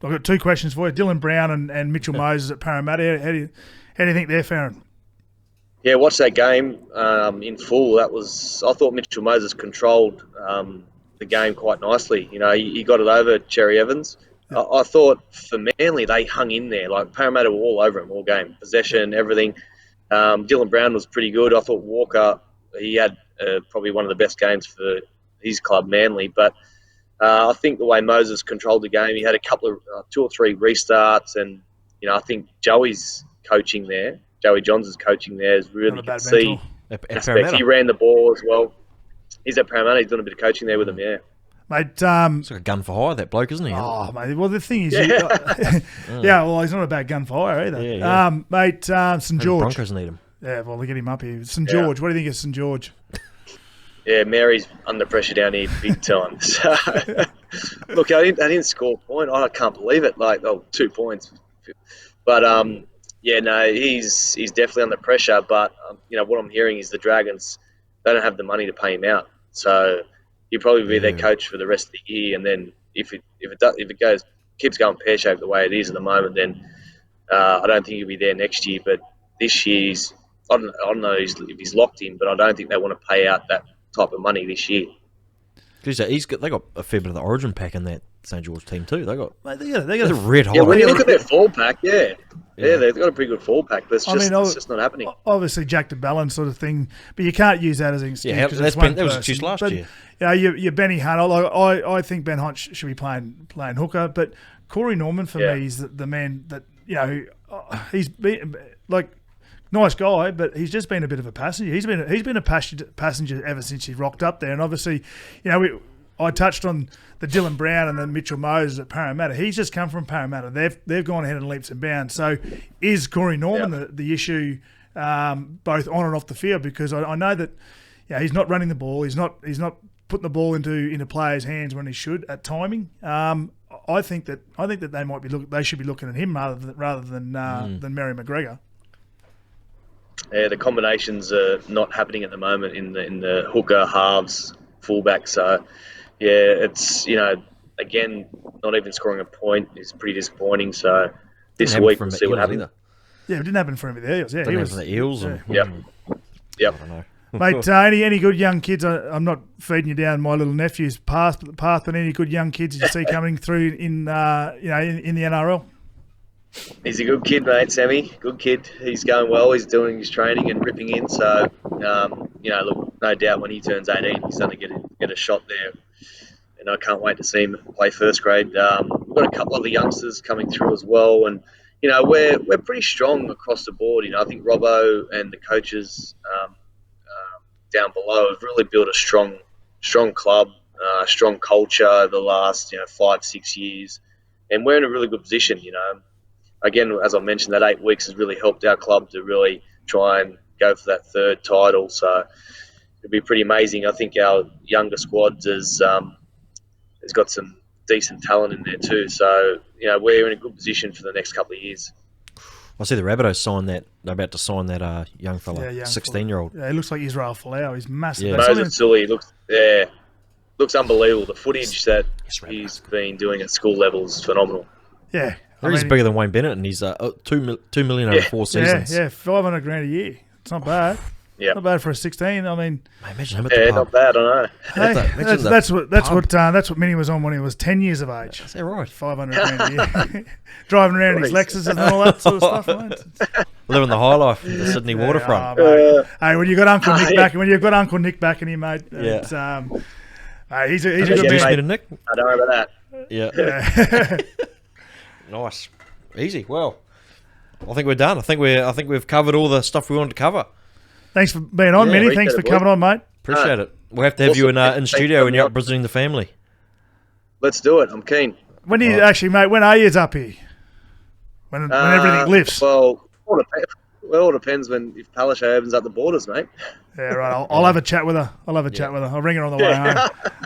got 2 questions for you. Dylan Brown and Mitchell Moses at Parramatta. How do you think they're faring? Yeah, watch that game in full. I thought Mitchell Moses controlled the game quite nicely. He got it over Cherry Evans. Yeah. I thought for Manly they hung in there. Like, Parramatta were all over him all game, possession, everything. Dylan Brown was pretty good. I thought Walker, he had probably one of the best games for his club, Manly, but. I think the way Moses controlled the game, he had a couple of 2 or 3 restarts, and I think Joey's coaching there, Joey Johns' coaching there, is really good to see. He ran the ball as well. He's at Parramatta. He's doing a bit of coaching there with him. Yeah. Mate, It's like a gun for hire, that bloke, isn't he? oh, mate. Well, the thing is, Yeah. well, he's not a bad gun for hire either. Yeah. Mate, St Maybe George. Broncos need him. Yeah, well, they get him up here. St George. What do you think of St George? Yeah, Mary's under pressure down here big time. So, look, I didn't score a point. I can't believe it. 2 points. But yeah, no, he's definitely under pressure. But what I'm hearing is the Dragons, they don't have the money to pay him out. So he'll probably be their coach for the rest of the year. And then if it keeps going pear shaped the way it is at the moment, then I don't think he'll be there next year. But this year, I don't know if he's locked in, but I don't think they want to pay out that type of money this year. They got a fair bit of the Origin pack in that St George team too. They got a red hot. Yeah, when you look at their fall pack, they've got a pretty good fall pack, but it's just not happening. Obviously, Jack de Ballin sort of thing, but you can't use that as an excuse. Yeah, that was excuse last year. You're Benny Hunt. I think Ben Hunt should be playing hooker, but Corey Norman for me is the man that he's been nice guy, but he's just been a bit of a passenger. He's been a passenger ever since he rocked up there. And obviously, I touched on the Dylan Brown and the Mitchell Moses at Parramatta. He's just come from Parramatta. They've gone ahead in leaps and bounds. So is Corey Norman the issue both on and off the field? Because I know that he's not running the ball. He's not putting the ball into players' hands when he should at timing. I think that they should be looking at him rather than Mary McGregor. Yeah, the combinations are not happening at the moment in the hooker, halves, fullback. So, yeah, it's again not even scoring a point is pretty disappointing. So this week we'll see what happens. Yeah, it didn't happen for him with the Eels. Yeah, didn't happen for the Eels. Yep. I don't know. Mate, any good young kids? I'm not feeding you down my little nephew's path, but any good young kids you see coming through in the NRL? He's a good kid, mate, Sammy. Good kid. He's going well. He's doing his training and ripping in. So, look, no doubt when he turns 18, he's going to get a shot there. And I can't wait to see him play first grade. We've got a couple of the youngsters coming through as well. And, we're pretty strong across the board. I think Robbo and the coaches down below have really built a strong club, strong culture over the last, 5-6 years. And we're in a really good position, Again, as I mentioned, that 8 weeks has really helped our club to really try and go for that third title. So it'll be pretty amazing. I think our younger squad has got some decent talent in there too. So, we're in a good position for the next couple of years. I see the Rabbitohs sign that. They're about to sign that young fella, 16-year-old. Yeah, he looks like Israel Folau. He's massive. Yeah. Moses Sully looks unbelievable. The footage that he's been doing at school level is phenomenal. Yeah. He's bigger than Wayne Bennett, and he's $2 million over 4 seasons. Yeah, $500,000 a year. It's not bad. Yeah, not bad for a 16. I mean, imagine him at the pub. Not bad. I know. Hey, that's what Minnie was on when he was 10 years of age. Is that right? $500,000 a year, driving around in his Lexus and all that sort of stuff. Mate. Living the high life, the Sydney waterfront. Hey, when you got Uncle Nick back, back in here, mate, he's a good man. Nick. I don't know about that. Yeah. Nice, easy. Well, I think we're done. I think we've covered all the stuff we wanted to cover. Thanks for being on, Minnie. Thanks for coming on, mate. Appreciate it. We'll have to have you in studio when you're up visiting the family. Let's do it. I'm keen. When do you actually, mate? When are you up here? When everything lifts? Well, it all depends if Palaszczuk opens up the borders, mate. Yeah, right. I'll have a chat with her. I'll ring her on the way home.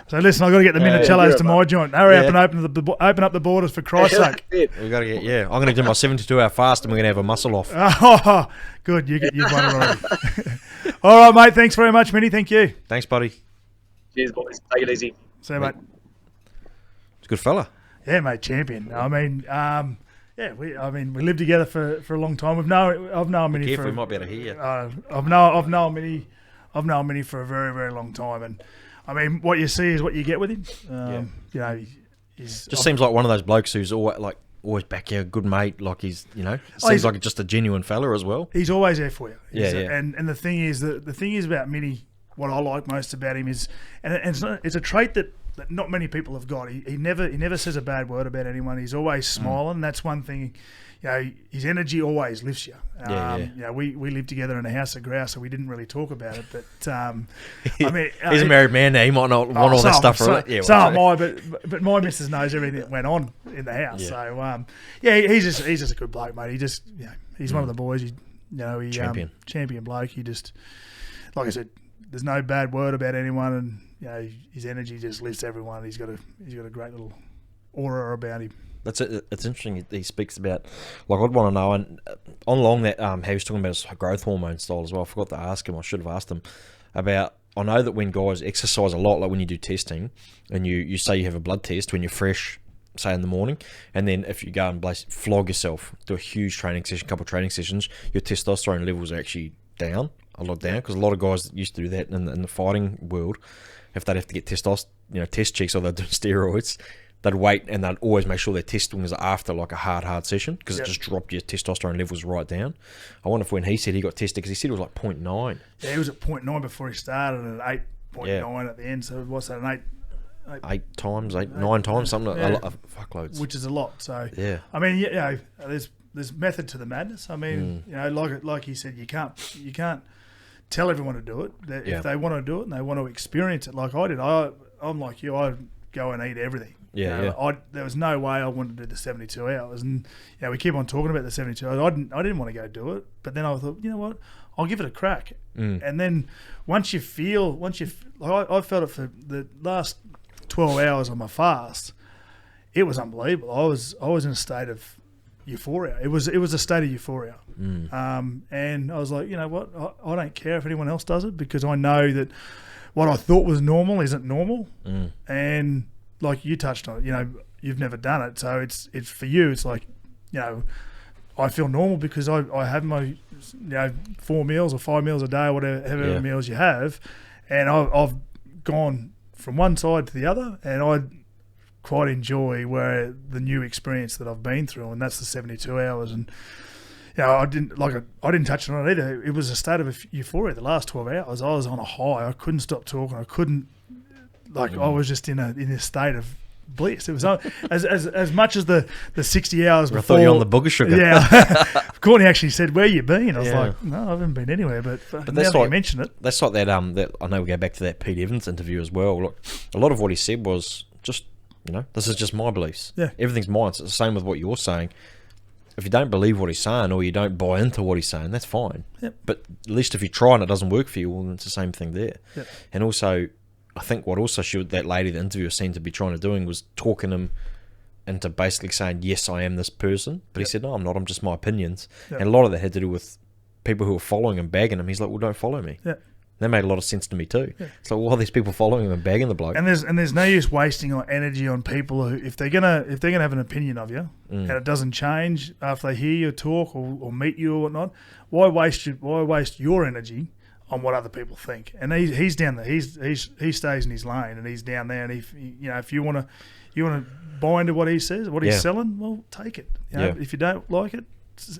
So listen, I've got to get the Minichiellos to my joint. Hurry up and open up the borders for Christ's sake. We got to get. Yeah, I'm going to do my 72-hour fast, and we're going to have a muscle off. Oh, good. You've won it already. All right, mate. Thanks very much, Minnie. Thank you. Thanks, buddy. Cheers, boys. Take it easy. See you, mate. It's a good fella. Yeah, mate. Champion. I mean, we lived together for a long time. I've known Minnie we might be able to hear you. I've known Minnie for a very, very long time, and I mean, what you see is what you get with him. Seems like one of those blokes who's always back here, good mate. Like he's seems like just a genuine fella as well. He's always there for you. Yeah. And the thing is about Minnie, what I like most about him is, and it's a trait that not many people have got. He never says a bad word about anyone. He's always smiling. That's one thing. his energy always lifts you. Yeah. We lived together in a house of grouse, so we didn't really talk about it. But I mean, he's a married man now. He might not want all that stuff. So am I, but my missus knows everything that went on in the house. Yeah. So he's just a good bloke, mate. He just he's one of the boys. He champion bloke. He just, like I said, there's no bad word about anyone, and his energy just lifts everyone. He's got a great little aura about him. That's it. It's interesting. He speaks about, like, I'd want to know, and along that, how he's talking about his growth hormone style as well. I forgot to ask him. I should have asked him about. I know that when guys exercise a lot, like when you do testing, and you say you have a blood test when you're fresh, say in the morning, and then if you go and flog yourself, do a huge training session, couple of training sessions, your testosterone levels are actually a lot down, because a lot of guys that used to do that in the fighting world, if they'd have to get test checks or they're doing steroids, they'd wait and they'd always make sure their testing was after like a hard session, because it just dropped your testosterone levels right down. I wonder if when he said he got tested, because he said it was like 0.9. Yeah, he was at 0.9 before he started, and at 8.9 at the end. So what's that, an 9 times, something like a lot of fuckloads, which is a lot. So yeah, I mean, there's method to the madness. I mean, like he said, you can't tell everyone to do it. If they want to do it and they want to experience it, like I did, I'm like you. I go and eat everything. There was no way I wanted to do the 72 hours, and we keep on talking about the 72 hours. I didn't want to go do it, but then I thought, you know what, I'll give it a crack. And then I felt it for the last 12 hours on my fast. It was unbelievable. I was in a state of euphoria. It was a state of euphoria. And I was like, you know what, I don't care if anyone else does it, because I know that what I thought was normal isn't normal. And like you touched on it, you've never done it, so it's for you. It's like, I feel normal because I have my 4 meals or 5 meals a day, whatever meals you have, and I've gone from one side to the other, and I quite enjoy the new experience that I've been through, and that's the 72 hours. And I didn't touch on it either. It was a state of euphoria. The last 12 hours, I was on a high. I couldn't stop talking. I couldn't. I was just in a state of bliss. It was as much as the 60 hours before. I thought you were on the booger sugar. Yeah. Courtney actually said, "Where you been?" I was like, "No, I haven't been anywhere." But that's now you mention it. That's like that. That I know we go back to that Pete Evans interview as well. Look, a lot of what he said was just, this is just my beliefs. Yeah. Everything's mine. It's the same with what you're saying. If you don't believe what he's saying, or you don't buy into what he's saying, that's fine. Yep. But at least if you try and it doesn't work for you, well, then it's the same thing there. Yep. And also, I think what also that lady, the interviewer, seemed to be trying to doing was talking him into basically saying, yes, I am this person. But he said, no, I'm not. I'm just my opinions. And a lot of that had to do with people who were following him, bagging him. He's like, well, don't follow me. Yeah. That made a lot of sense to me too. Yeah. So why are these people following him and bagging the bloke? And there's no use wasting energy on people who, if they're gonna have an opinion of you and it doesn't change after they hear you talk or meet you or whatnot, why waste your energy on what other people think? And he's down there. He stays in his lane, and he's down there. And if you want to buy into what he says, what he's selling, well, take it. If you don't like it,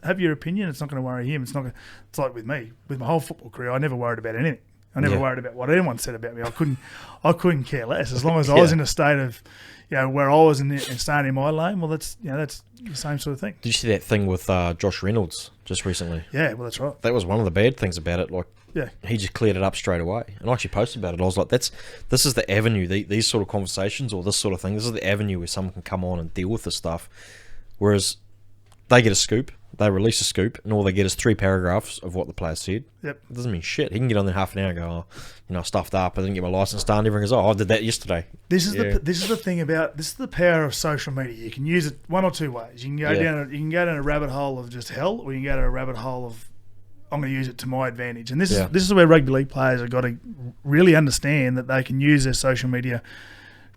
have your opinion. It's not going to worry him. It's not. It's like with me, with my whole football career. I never worried about anything. I never worried about what anyone said about me. I couldn't care less as long as I was in a state of, where I was and staying in my lane. Well, that's the same sort of thing. Did you see that thing with Josh Reynolds just recently? Yeah, well, that's right. That was one of the bad things about it. Like, he just cleared it up straight away. And I actually posted about it. I was like, this is the avenue. These sort of conversations or this sort of thing. This is the avenue where someone can come on and deal with this stuff. Whereas they get a scoop. They release a scoop, and all they get is 3 paragraphs of what the player said. Yep. It doesn't mean shit. He can get on there half an hour and go, I stuffed up. I didn't get my license done. Everyone goes, I did that yesterday. This is the thing about this is the power of social media. You can use it one or two ways. You can go down a rabbit hole of just hell, or you can go down a rabbit hole of I'm going to use it to my advantage. And this is where rugby league players have got to really understand that they can use their social media,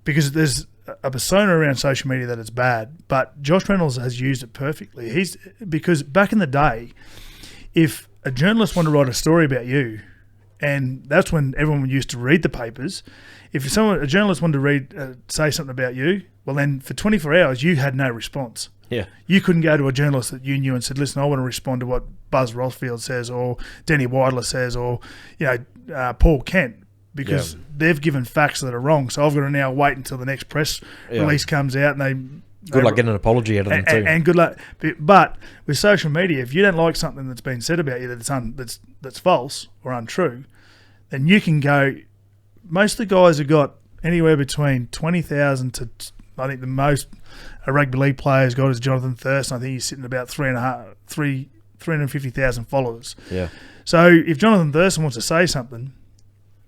because there's a persona around social media that it's bad, but Josh Reynolds has used it perfectly. Because back in the day, if a journalist wanted to write a story about you, and that's when everyone used to read the papers, if a journalist wanted to say something about you, well then for 24 hours you had no response. Yeah, you couldn't go to a journalist that you knew and said, "Listen, I want to respond to what Buzz Rothfield says, or Denny Weidler says, or Paul Kent." Because they've given facts that are wrong. So I've got to now wait until the next press release comes out and Good luck getting an apology out of them too. And good luck. But with social media, if you don't like something that's been said about you that's false or untrue, then you can go. Most of the guys have got anywhere between 20,000 to, I think the most a rugby league player's got is Jonathan Thurston. I think he's sitting about 350,000 followers. Yeah. So if Jonathan Thurston wants to say something,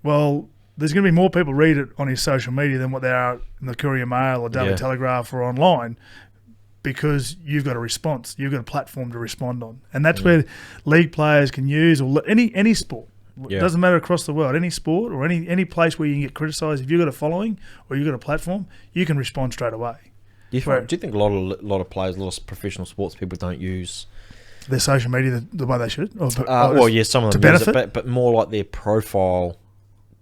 well, there's going to be more people read it on his social media than what there are in the Courier Mail or Daily Telegraph or online, because you've got a response. You've got a platform to respond on. And that's where league players can use, or any sport. It doesn't matter across the world. Any sport or any place where you can get criticised, if you've got a following or you've got a platform, you can respond straight away. Do you think a lot of players, a lot of professional sports people don't use their social media the way they should? Some of them to use benefit? it, but more like their profile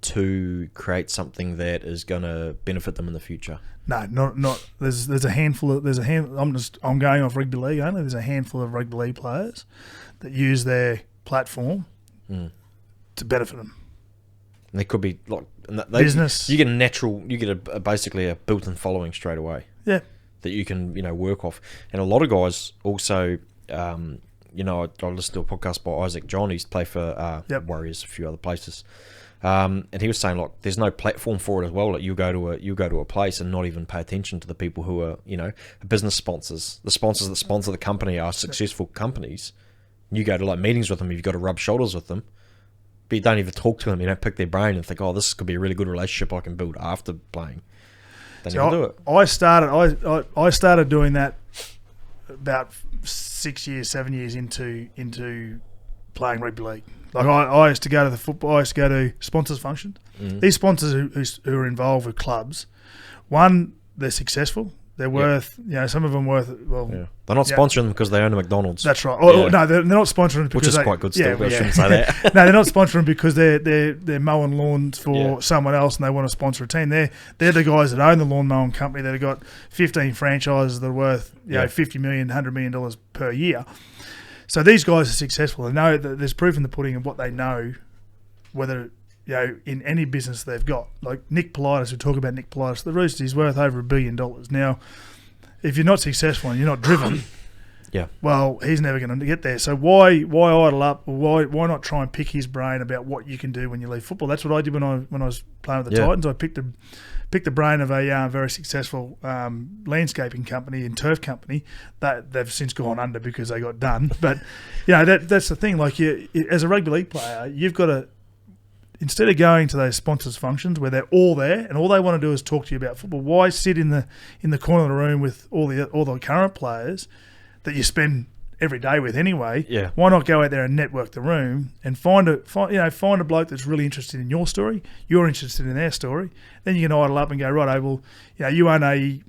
to create something that is going to benefit them in the future. No, not. There's a handful of I'm going off rugby league only. There's a handful of rugby league players that use their platform to benefit them. And they could be like business. You get basically a built-in following straight away. Yeah, that you can work off. And a lot of guys also, I listened to a podcast by Isaac John. He used to play for Warriors, a few other places. And he was saying, like, there's no platform for it as well. Like, you go to a place and not even pay attention to the people who are, business sponsors. The sponsors that sponsor the company are successful companies. You go to like meetings with them, you've got to rub shoulders with them, but you don't even talk to them. You don't pick their brain and think, oh, this could be a really good relationship I can build after playing. Don't even do it. I started doing that about 6 years, 7 years into playing rugby league. Like I used to go to the football. I used to go to sponsors functions. These sponsors who are involved with clubs, one, they're successful. They're worth, some of them worth. Well, they're not sponsoring them because they own a McDonald's. That's right. No, they're not sponsoring because which is quite good still. I shouldn't say that. No, they're not sponsoring because they're mowing lawns for someone else and they want to sponsor a team. They're the guys that own the lawn mowing company. They've got 15 franchises that are worth $50 million, $100 million per year. So these guys are successful. They know that there's proof in the pudding of what they know, whether in any business they've got. Like Nick Politis, we talk about Nick Politis. The Roosters is worth over $1 billion. Now, if you're not successful and you're not driven, well, he's never going to get there. So why idle up? Or why not try and pick his brain about what you can do when you leave football? That's what I did when I was playing with the Titans. I picked the brain of a very successful landscaping company and turf company that they've since gone under because they got done. But that's the thing. Like as a rugby league player, you've got to, instead of going to those sponsors functions where they're all there and all they want to do is talk to you about football, why sit in the corner of the room with all the current players that you spend every day with anyway? Yeah. Why not go out there and network the room and find a bloke that's really interested in your story, you're interested in their story, then you can idle up and go, right, well, you own a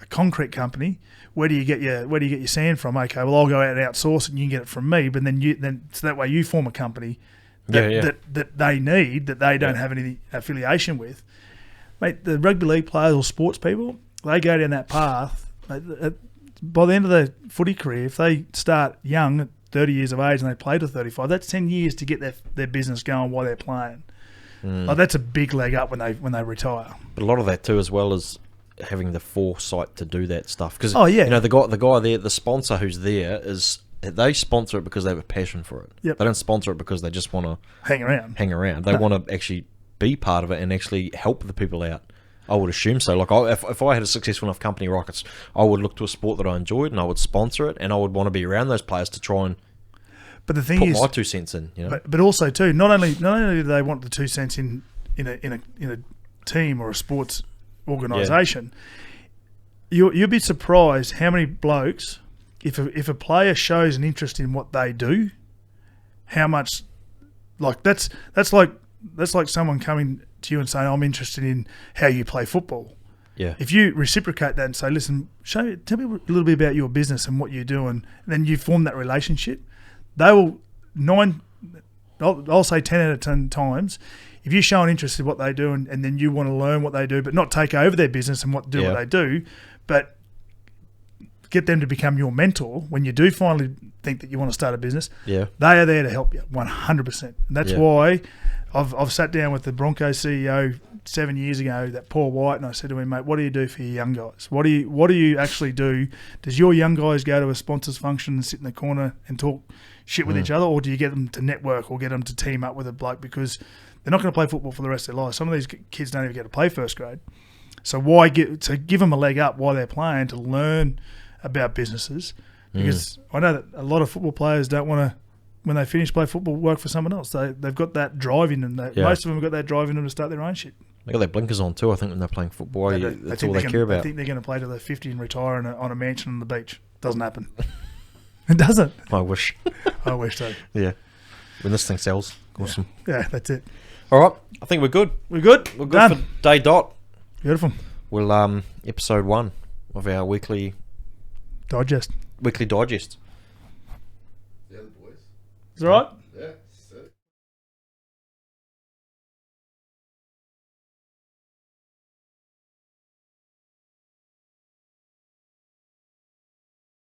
concrete company. Where do you get your sand from? Okay, well, I'll go out and outsource it and you can get it from me, but then so that way you form a company that they need, that they don't have any affiliation with. Mate, the rugby league players or sports people, they go down that path. By the end of their footy career, if they start young at 30 years of age and they play to 35, that's 10 years to get their business going while they're playing. Like, that's a big leg up when they retire. But a lot of that too, as well as having the foresight to do that stuff. Because the guy there, the sponsor who's there they sponsor it because they have a passion for it. Yep. They don't sponsor it because they just want to hang around. They want to actually be part of it and actually help the people out. I would assume so. Like, if I had a successful enough company, Rockets, I would look to a sport that I enjoyed and I would sponsor it, and I would want to be around those players to try and put my 2 cents in. But also too, not only do they want the 2 cents in a team or a sports organisation, you'll be surprised how many blokes, if a player shows an interest in what they do, how much, like that's like someone coming to you and saying, I'm interested in how you play football. Yeah. If you reciprocate that and say, listen, tell me a little bit about your business and what you do, and then you form that relationship, they will I'll say 10 out of 10 times, if you show an interest in what they do and then you want to learn what they do, but not take over their business and what they do, but get them to become your mentor when you do finally think that you want to start a business, they are there to help you 100%. And that's why I've sat down with the Broncos CEO 7 years ago, that Paul White, and I said to him, mate, what do you do for your young guys? What do you actually do? Does your young guys go to a sponsors function and sit in the corner and talk shit with each other, or do you get them to network or get them to team up with a bloke, because they're not going to play football for the rest of their lives. Some of these kids don't even get to play first grade. So why give them a leg up while they're playing to learn about businesses? Because I know that a lot of football players don't want to, when they finish play football, work for someone else. They've got that drive in them. Most of them have got that drive in them to start their own shit. They got their blinkers on too, I think, when they're playing football. That's all they care about. I think they're going to play till they're 50 and retire on a mansion on the beach. Doesn't happen. It doesn't. I wish. I wish so. Yeah. When this thing sells. Awesome. Yeah, that's it. All right. I think we're good. We're good? We're good Done. for day dot. Beautiful. We'll, episode 1 of our weekly Digest. digest. Yeah, the boys. Is it all right? Yeah.